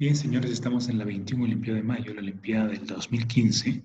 Bien, señores, estamos en la 21 Olimpiada de Mayo, la Olimpiada del 2015.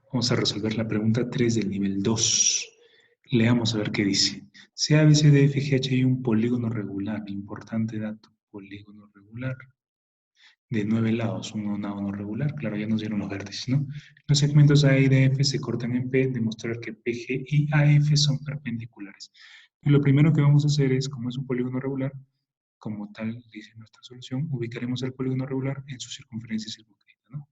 Vamos a resolver la pregunta 3 del nivel 2. Leamos a ver qué dice. Sea ABCDFGH un polígono regular. Importante dato. Polígono regular. De 9 lados, un nonágono regular. Claro, ya nos dieron los vértices, ¿no? Los segmentos A y DF se cortan en P, demostrar que PG y AF son perpendiculares. Y lo primero que vamos a hacer es, como es un polígono regular, como tal dice nuestra solución, ubicaremos el polígono regular en su circunferencia circunscrita, ¿no?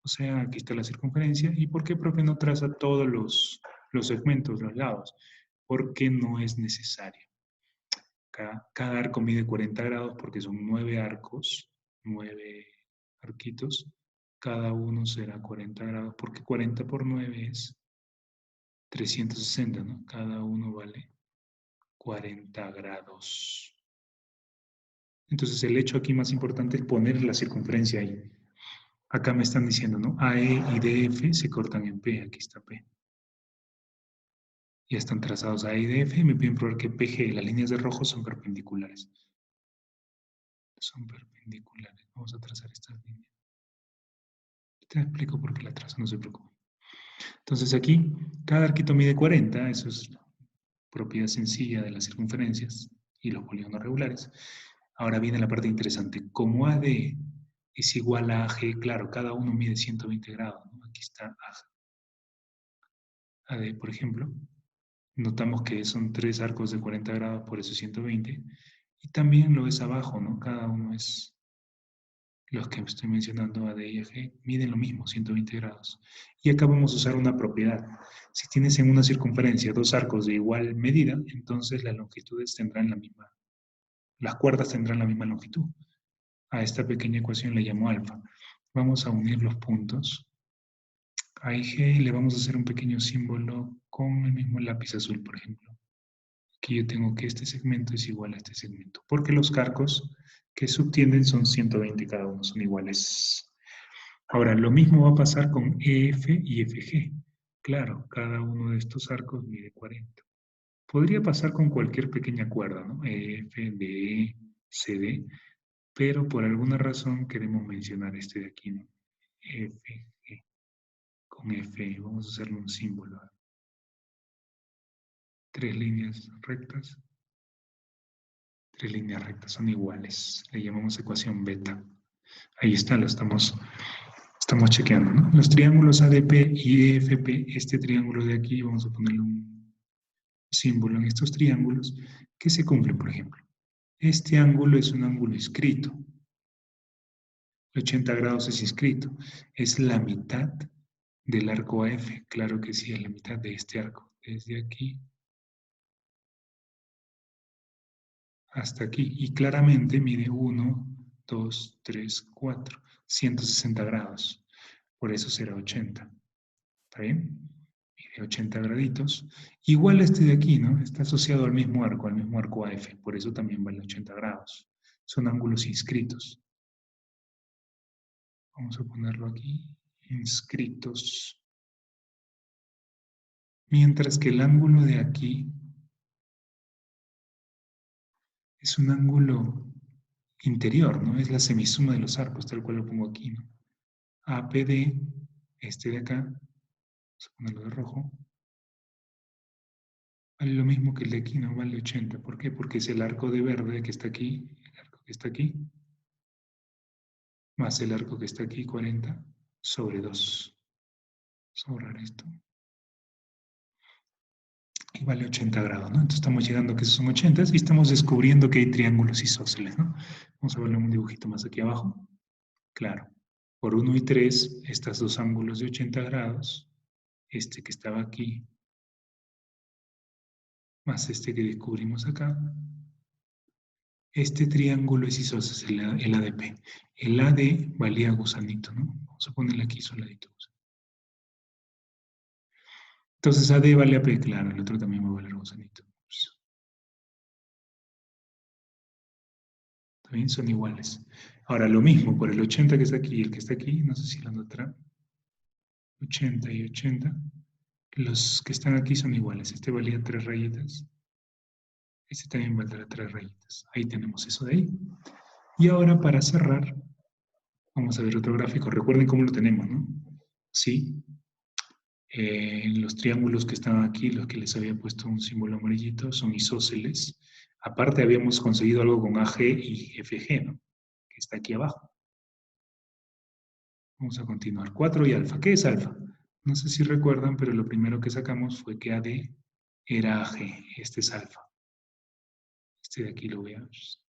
O sea, aquí está la circunferencia. ¿Y por qué, profe, no traza todos los segmentos, los lados? Porque no es necesario. Cada arco mide 40 grados porque son 9 arcos, 9 arquitos. Cada uno será 40 grados porque 40 por 9 es 360, ¿no? Cada uno vale 40 grados. Entonces el hecho aquí más importante es poner la circunferencia ahí. Acá me están diciendo, ¿no? AE y DF se cortan en P, aquí está P. Ya están trazados AE y DF y me piden probar que PG, las líneas de rojo son perpendiculares. Son perpendiculares. Vamos a trazar estas líneas. Te explico por qué la trazo, no se preocupen. Entonces aquí, cada arquito mide 40, eso es propiedad sencilla de las circunferencias y los polígonos regulares. Ahora viene la parte interesante. Como AD es igual a AG, claro, cada uno mide 120 grados, ¿no? Aquí está AD, por ejemplo. Notamos que son 3 arcos de 40 grados, por eso 120. Y también lo es abajo, ¿no? Cada uno es, los que estoy mencionando, AD y AG, miden lo mismo, 120 grados. Y acá vamos a usar una propiedad. Si tienes en una circunferencia dos arcos de igual medida, entonces las longitudes tendrán la misma, las cuerdas tendrán la misma longitud. A esta pequeña ecuación le llamo alfa. Vamos a unir los puntos A y G y le vamos a hacer un pequeño símbolo con el mismo lápiz azul, por ejemplo. Aquí yo tengo que este segmento es igual a este segmento, porque los arcos que subtienden son 120 cada uno, son iguales. Ahora, lo mismo va a pasar con EF y FG. Claro, cada uno de estos arcos mide 40. Podría pasar con cualquier pequeña cuerda, ¿no? EF, DE, CD, pero por alguna razón queremos mencionar este de aquí, ¿no? FG, con F, vamos a hacerle un símbolo. 3 líneas rectas. 3 líneas rectas son iguales. Le llamamos ecuación beta. Ahí está, lo estamos chequeando, ¿no? Los triángulos ADP y EFP, este triángulo de aquí, vamos a ponerle un símbolo en estos triángulos que se cumplen, por ejemplo. Este ángulo es un ángulo inscrito. El 80 grados es inscrito. Es la mitad del arco AF. Claro que sí, es la mitad de este arco. Desde aquí hasta aquí. Y claramente mide 1, 2, 3, 4. 160 grados. Por eso será 80. ¿Está bien? Mide 80 graditos. Igual este de aquí, ¿no? Está asociado al mismo arco AF. Por eso también vale 80 grados. Son ángulos inscritos. Vamos a ponerlo aquí. Inscritos. Mientras que el ángulo de aquí es un ángulo interior, ¿no? Es la semisuma de los arcos, tal cual lo pongo aquí, ¿no? APD, este de acá, vamos a ponerlo de rojo, vale lo mismo que el de aquí, ¿no? Vale 80. ¿Por qué? Porque es el arco de verde que está aquí, el arco que está aquí, más el arco que está aquí, 40, sobre 2. Vamos a borrar esto. Y vale 80 grados, ¿no? Entonces estamos llegando a que esos son 80 y estamos descubriendo que hay triángulos isósceles, ¿no? Vamos a verle un dibujito más aquí abajo. Claro. Por 1 y 3, estos dos ángulos de 80 grados, este que estaba aquí, más este que descubrimos acá, este triángulo es isósceles, el ADP. El AD valía gusanito, ¿no? Vamos a ponerle aquí soladito. Entonces AD vale AP, claro, el otro también va a valer gusanito. ¿Está bien? Son iguales. Ahora, lo mismo por el 80 que está aquí y el que está aquí, no sé si lo notarán. 80 y 80. Los que están aquí son iguales. Este valía 3 rayitas. Este también valdrá 3 rayitas. Ahí tenemos eso de ahí. Y ahora para cerrar, Vamos a ver otro gráfico. Recuerden cómo lo tenemos, ¿no? Sí. Los triángulos que están aquí, los que les había puesto un símbolo amarillito, son isósceles. Aparte habíamos conseguido algo con AG y FG, ¿no? Que está aquí abajo. Vamos a continuar. 4 y alfa. ¿Qué es alfa? No sé si recuerdan, pero lo primero que sacamos fue que AD era AG. Este es alfa. Este de aquí lo voy a... Vamos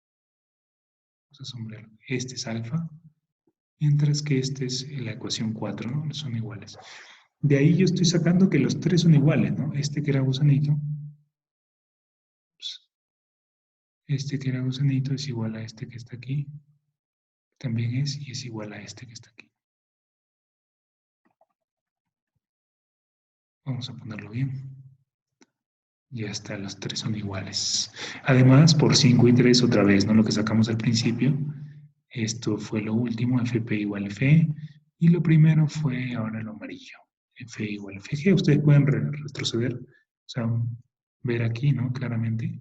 a sombrearlo. Este es alfa, mientras que este es la ecuación 4, ¿no? Son iguales. De ahí yo estoy sacando que los tres son iguales, ¿no? Este que era gusanito, pues, este que era gusanito es igual a este que está aquí, también es, y es igual a este que está aquí. Vamos a ponerlo bien. Ya está, los tres son iguales. Además, por 5 y 3 otra vez, ¿no? Lo que sacamos al principio. Esto fue lo último, FP igual FE. Y lo primero fue ahora lo amarillo. FE igual FG. Ustedes pueden retroceder, o sea, ver aquí, ¿no? Claramente.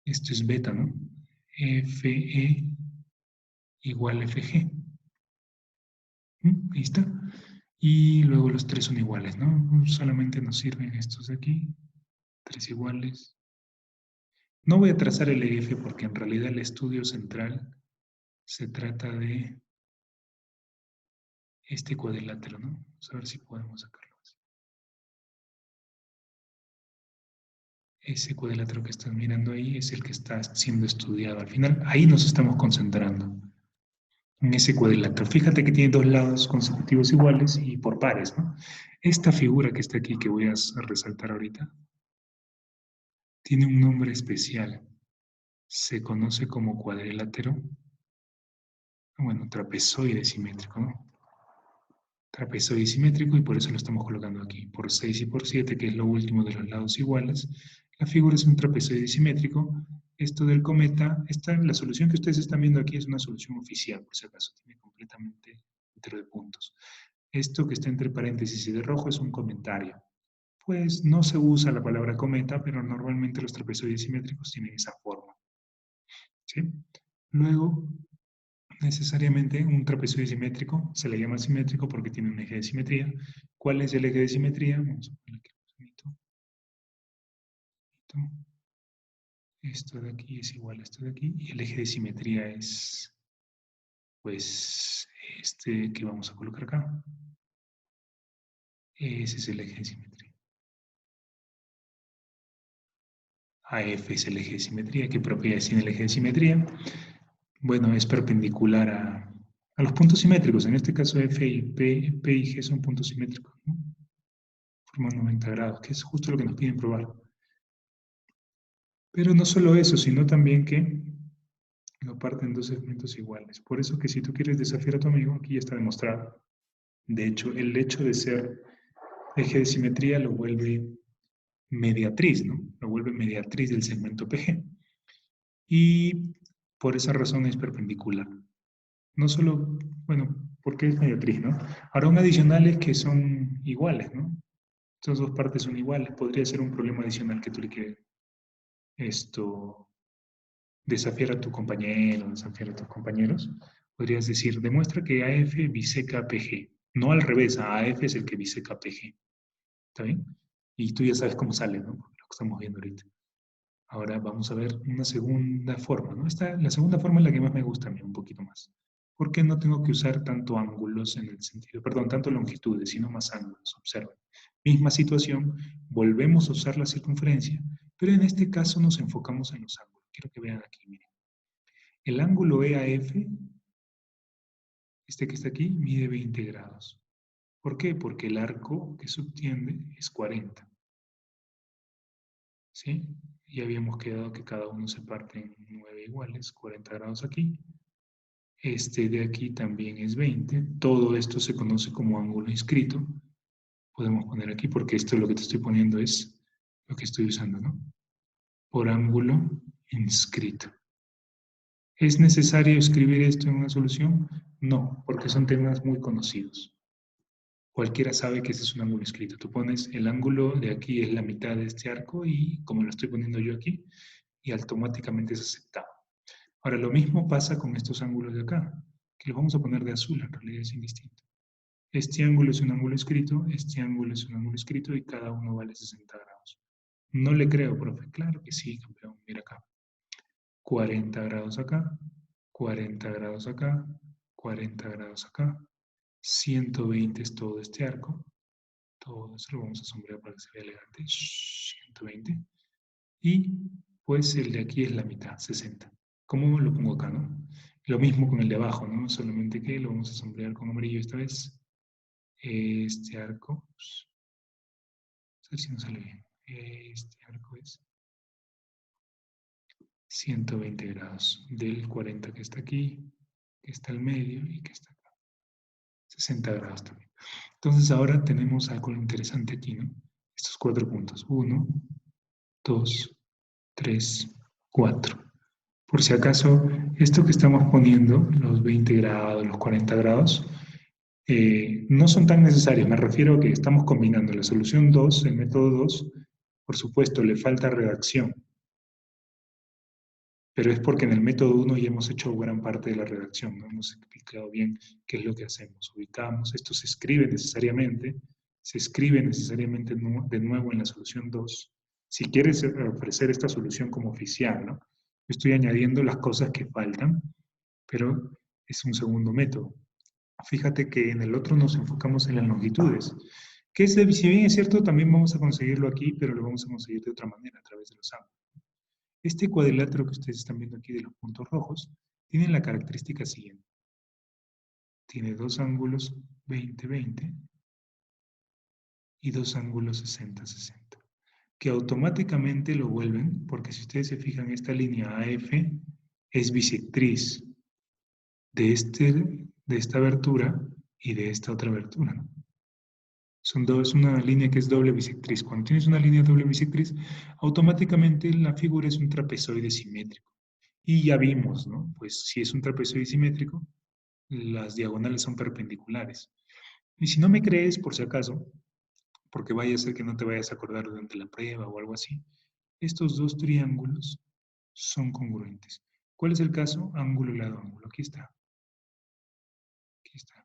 Esto es beta, ¿no? FE igual FG. Ahí está. Y luego los tres son iguales, ¿no? Solamente nos sirven estos de aquí. Tres iguales. No voy a trazar el EF porque en realidad el estudio central se trata de este cuadrilátero, ¿no? Vamos a ver si podemos sacarlo así. Ese cuadrilátero que están mirando ahí es el que está siendo estudiado. Al final, ahí nos estamos concentrando, en ese cuadrilátero. Fíjate que tiene dos lados consecutivos iguales y por pares, ¿no? Esta figura que está aquí, que voy a resaltar ahorita, tiene un nombre especial. Se conoce como cuadrilátero, bueno, trapezoide simétrico, ¿no? Trapezoide simétrico y por eso lo estamos colocando aquí. Por 6 y por 7, que es lo último de los lados iguales, la figura es un trapezoide simétrico. Esto del cometa, la solución que ustedes están viendo aquí es una solución oficial, por si acaso, tiene completamente entero de puntos. Esto que está entre paréntesis y de rojo es un comentario. Pues no se usa la palabra cometa, pero normalmente los trapezoides simétricos tienen esa forma. ¿Sí? Luego, necesariamente un trapezoide simétrico se le llama simétrico porque tiene un eje de simetría. ¿Cuál es el eje de simetría? Vamos a poner aquí esto de aquí es igual a esto de aquí y el eje de simetría es pues este que vamos a colocar acá. Ese es el eje de simetría. AF es el eje de simetría. ¿Qué propiedades tiene el eje de simetría? Bueno, es perpendicular a los puntos simétricos. En este caso F y P y G son puntos simétricos, ¿no? Forman 90 grados, que es justo lo que nos piden probar. Pero no solo eso, sino también que lo parten en dos segmentos iguales. Por eso que si tú quieres desafiar a tu amigo, aquí ya está demostrado. De hecho, el hecho de ser eje de simetría lo vuelve mediatriz, ¿no? Lo vuelve mediatriz del segmento PG. Y por esa razón es perpendicular. No solo, bueno, porque es mediatriz, ¿no? Ahora un adicional es que son iguales, ¿no? Estas dos partes son iguales. Podría ser un problema adicional que tú le quieres esto desafiar a tu compañero, desafiar a tus compañeros, podrías decir, demuestra que AF biseca PG. No al revés, AF es el que biseca PG. ¿Está bien? Y tú ya sabes cómo sale, ¿no? Lo que estamos viendo ahorita. Ahora vamos a ver una segunda forma, ¿no? La segunda forma es la que más me gusta a mí, un poquito más. Porque no tengo que usar tanto ángulos en el sentido, perdón, tanto longitudes, sino más ángulos. Observen. Misma situación, volvemos a usar la circunferencia, pero en este caso nos enfocamos en los ángulos. Quiero que vean aquí, miren. El ángulo EAF, este que está aquí, mide 20 grados. ¿Por qué? Porque el arco que subtiende es 40. ¿Sí? Y habíamos quedado que cada uno se parte en 9 iguales, 40 grados aquí. Este de aquí también es 20. Todo esto se conoce como ángulo inscrito. Podemos poner aquí porque esto lo que te estoy poniendo es lo que estoy usando, ¿no? Por ángulo inscrito. ¿Es necesario escribir esto en una solución? No, porque son temas muy conocidos. Cualquiera sabe que ese es un ángulo inscrito. Tú pones el ángulo de aquí es la mitad de este arco y como lo estoy poniendo yo aquí, y automáticamente es aceptado. Ahora, lo mismo pasa con estos ángulos de acá, que los vamos a poner de azul, en realidad es indistinto. Este ángulo es un ángulo escrito, este ángulo es un ángulo escrito y cada uno vale 60 grados. No le creo, profe. Claro que sí, campeón. Mira acá. 40 grados acá, 40 grados acá, 40 grados acá. 120 es todo este arco. Todo eso lo vamos a sombrear para que se vea elegante. 120. Y pues el de aquí es la mitad, 60. ¿Cómo lo pongo acá, no? Lo mismo con el de abajo, ¿no? Solamente que lo vamos a sombrear con amarillo esta vez. Este arco, pues, a ver si no sale bien. Este arco es 120 grados del 40 que está aquí, que está al medio y que está acá. 60 grados también. Entonces ahora tenemos algo interesante aquí, ¿no? Estos 4 puntos. 1, 2, 3, 4. Por si acaso, esto que estamos poniendo, los 20 grados, los 40 grados, no son tan necesarios. Me refiero a que estamos combinando la solución 2, el método 2, por supuesto, le falta redacción, pero es porque en el método 1 ya hemos hecho gran parte de la redacción, no hemos explicado bien qué es lo que hacemos. Ubicamos, esto se escribe necesariamente de nuevo en la solución 2. Si quieres ofrecer esta solución como oficial, ¿no? Estoy añadiendo las cosas que faltan, pero es un segundo método. Fíjate que en el otro nos enfocamos en las longitudes, que si bien es cierto, también vamos a conseguirlo aquí, pero lo vamos a conseguir de otra manera, a través de los ángulos. Este cuadrilátero que ustedes están viendo aquí de los puntos rojos tiene la característica siguiente. Tiene dos ángulos 20-20 y dos ángulos 60-60, que automáticamente lo vuelven, porque si ustedes se fijan, esta línea AF es bisectriz de esta abertura y de esta otra abertura, ¿no? Es una línea que es doble bisectriz. Cuando tienes una línea doble bisectriz, automáticamente la figura es un trapezoide simétrico. Y ya vimos, ¿no? Pues si es un trapezoide simétrico, las diagonales son perpendiculares. Y si no me crees, por si acaso, porque vaya a ser que no te vayas a acordar durante la prueba o algo así, estos dos triángulos son congruentes. ¿Cuál es el caso? Ángulo, lado, ángulo. Aquí está. Aquí está.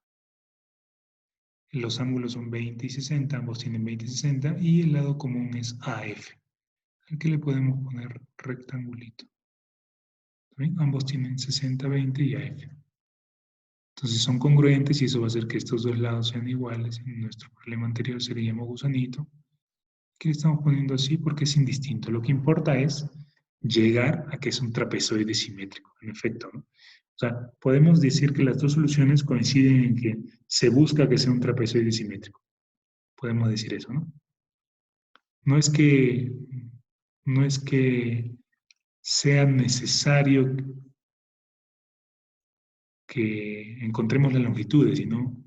Los ángulos son 20 y 60, ambos tienen 20 y 60, y el lado común es AF, al que le podemos poner rectangulito. ¿Ven? Ambos tienen 60, 20 y AF. Entonces son congruentes y eso va a hacer que estos dos lados sean iguales. En nuestro problema anterior seríamos gusanito. Aquí le estamos poniendo así porque es indistinto. Lo que importa es llegar a que es un trapezoide simétrico, en efecto, ¿no? O sea, podemos decir que las dos soluciones coinciden en que se busca que sea un trapezoide simétrico. Podemos decir eso, ¿no? No es que, no es que sea necesario que encontremos las longitudes, sino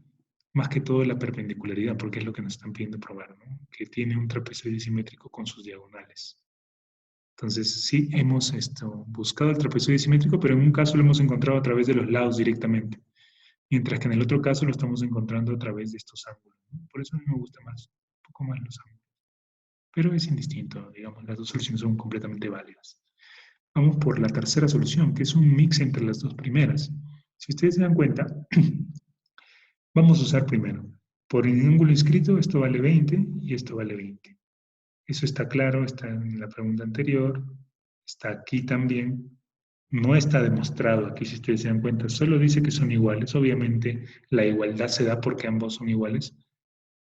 más que todo la perpendicularidad, porque es lo que nos están pidiendo probar, ¿no? Que tiene un trapezoide simétrico con sus diagonales. Entonces, sí, hemos buscado el trapezoide simétrico, pero en un caso lo hemos encontrado a través de los lados directamente, mientras que en el otro caso lo estamos encontrando a través de estos ángulos, ¿no? Por eso a mí me gusta más, un poco más los ángulos. Pero es indistinto, digamos, las dos soluciones son completamente válidas. Vamos por la tercera solución, que es un mix entre las dos primeras. Si ustedes se dan cuenta, vamos a usar primero, por el ángulo inscrito, esto vale 20 y esto vale 20. Eso está claro, está en la pregunta anterior, está aquí también. No está demostrado aquí, si ustedes se dan cuenta, solo dice que son iguales. Obviamente la igualdad se da porque ambos son iguales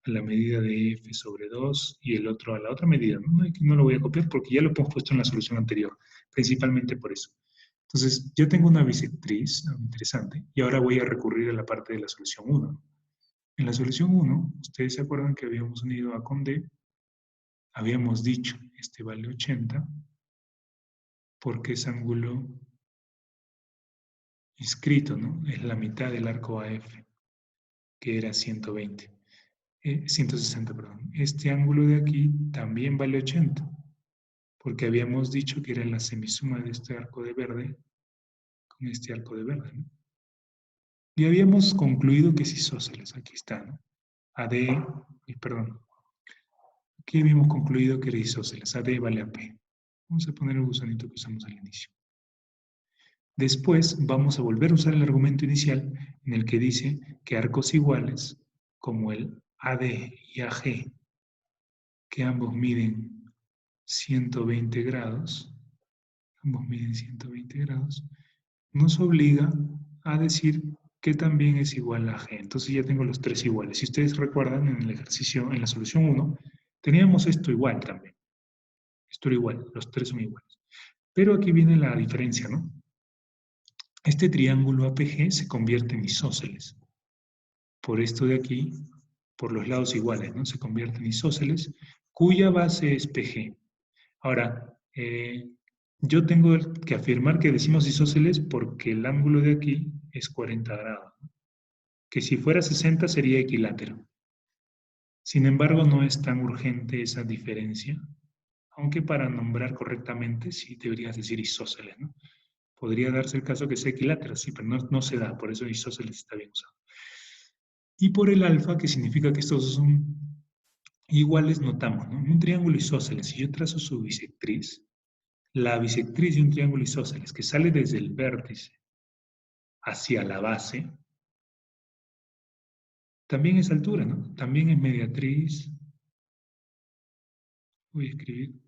a la medida de f sobre 2 y el otro a la otra medida. No lo voy a copiar porque ya lo hemos puesto en la solución anterior, principalmente por eso. Entonces, yo tengo una bisectriz interesante y ahora voy a recurrir a la parte de la solución 1. En la solución 1, ustedes se acuerdan que habíamos unido A con D, habíamos dicho, este vale 80, porque es ángulo inscrito, ¿no? Es la mitad del arco AF, que era 120. 160, perdón. Este ángulo de aquí también vale 80, porque habíamos dicho que era la semisuma de este arco de verde con este arco de verde, ¿no? Y habíamos concluido que es isósceles, aquí está, ¿no? AD, perdón, aquí habíamos concluido que era isósceles, AD vale a P. Vamos a poner el gusanito que usamos al inicio. Después vamos a volver a usar el argumento inicial en el que dice que arcos iguales, como el AD y AG, que ambos miden 120 grados, nos obliga a decir que también es igual a G. Entonces ya tengo los tres iguales. Si ustedes recuerdan, en el ejercicio, en la solución 1, teníamos esto igual también. Esto era igual, los tres son iguales. Pero aquí viene la diferencia, ¿no? Este triángulo APG se convierte en isósceles. Por esto de aquí, por los lados iguales, ¿no? Se convierte en isósceles, cuya base es PG. Ahora, yo tengo que afirmar que decimos isósceles porque el ángulo de aquí es 40 grados, ¿no? Que si fuera 60 sería equilátero. Sin embargo, no es tan urgente esa diferencia, aunque para nombrar correctamente sí deberías decir isósceles, ¿no? Podría darse el caso que sea equilátero, sí, pero no se da, por eso isósceles está bien usado. Y por el alfa, que significa que estos son iguales, notamos, ¿no? Un triángulo isósceles, si yo trazo su bisectriz, la bisectriz de un triángulo isósceles que sale desde el vértice hacia la base, también es altura, ¿no? También es mediatriz. Voy a escribir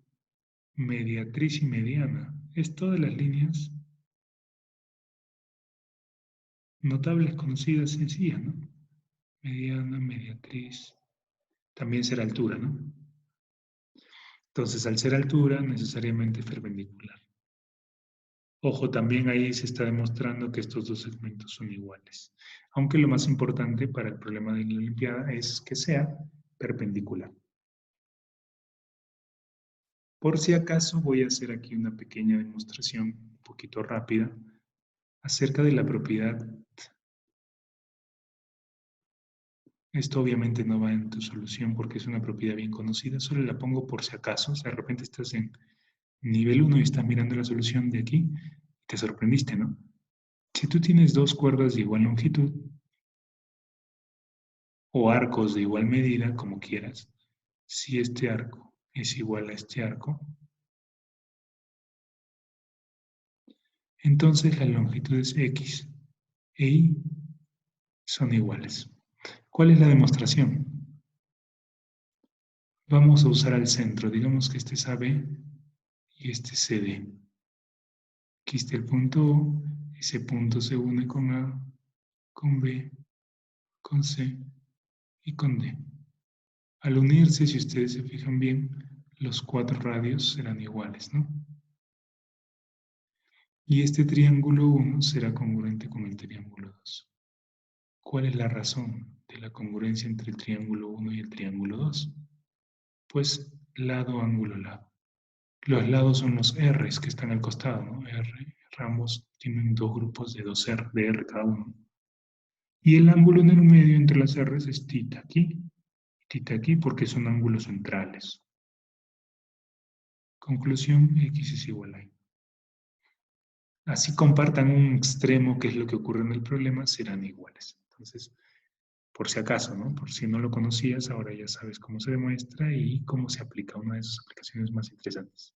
mediatriz y mediana. Es todas las líneas notables, conocidas, sencillas, ¿no? Mediana, mediatriz. También será altura, ¿no? Entonces, al ser altura, necesariamente es perpendicular. Ojo, también ahí se está demostrando que estos dos segmentos son iguales. Aunque lo más importante para el problema de la Olimpiada es que sea perpendicular. Por si acaso voy a hacer aquí una pequeña demostración, un poquito rápida, acerca de la propiedad. Esto obviamente no va en tu solución porque es una propiedad bien conocida, solo la pongo por si acaso. O sea, de repente estás en nivel 1 y estás mirando la solución de aquí y te sorprendiste, ¿no? Si tú tienes dos cuerdas de igual longitud o arcos de igual medida, como quieras, si este arco es igual a este arco, entonces las longitudes X e Y son iguales. ¿Cuál es la demostración? Vamos a usar al centro. Digamos que este es AB y este es CD. Aquí está el punto O. Ese punto se une con A, con B, con C y con D. Al unirse, si ustedes se fijan bien, los cuatro radios serán iguales, ¿no? Y este triángulo 1 será congruente con el triángulo 2. ¿Cuál es la razón de la congruencia entre el triángulo 1 y el triángulo 2? Pues lado, ángulo, lado. Los lados son los R's que están al costado, ¿no? Ambos tienen dos grupos de dos R, de R cada uno. Y el ángulo en el medio entre las R's es θ aquí porque son ángulos centrales. Conclusión, X es igual a Y. Así compartan un extremo, que es lo que ocurre en el problema, serán iguales. Entonces, por si acaso, ¿no? Por si no lo conocías, ahora ya sabes cómo se demuestra y cómo se aplica, una de sus aplicaciones más interesantes.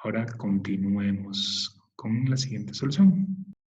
Ahora continuemos con la siguiente solución.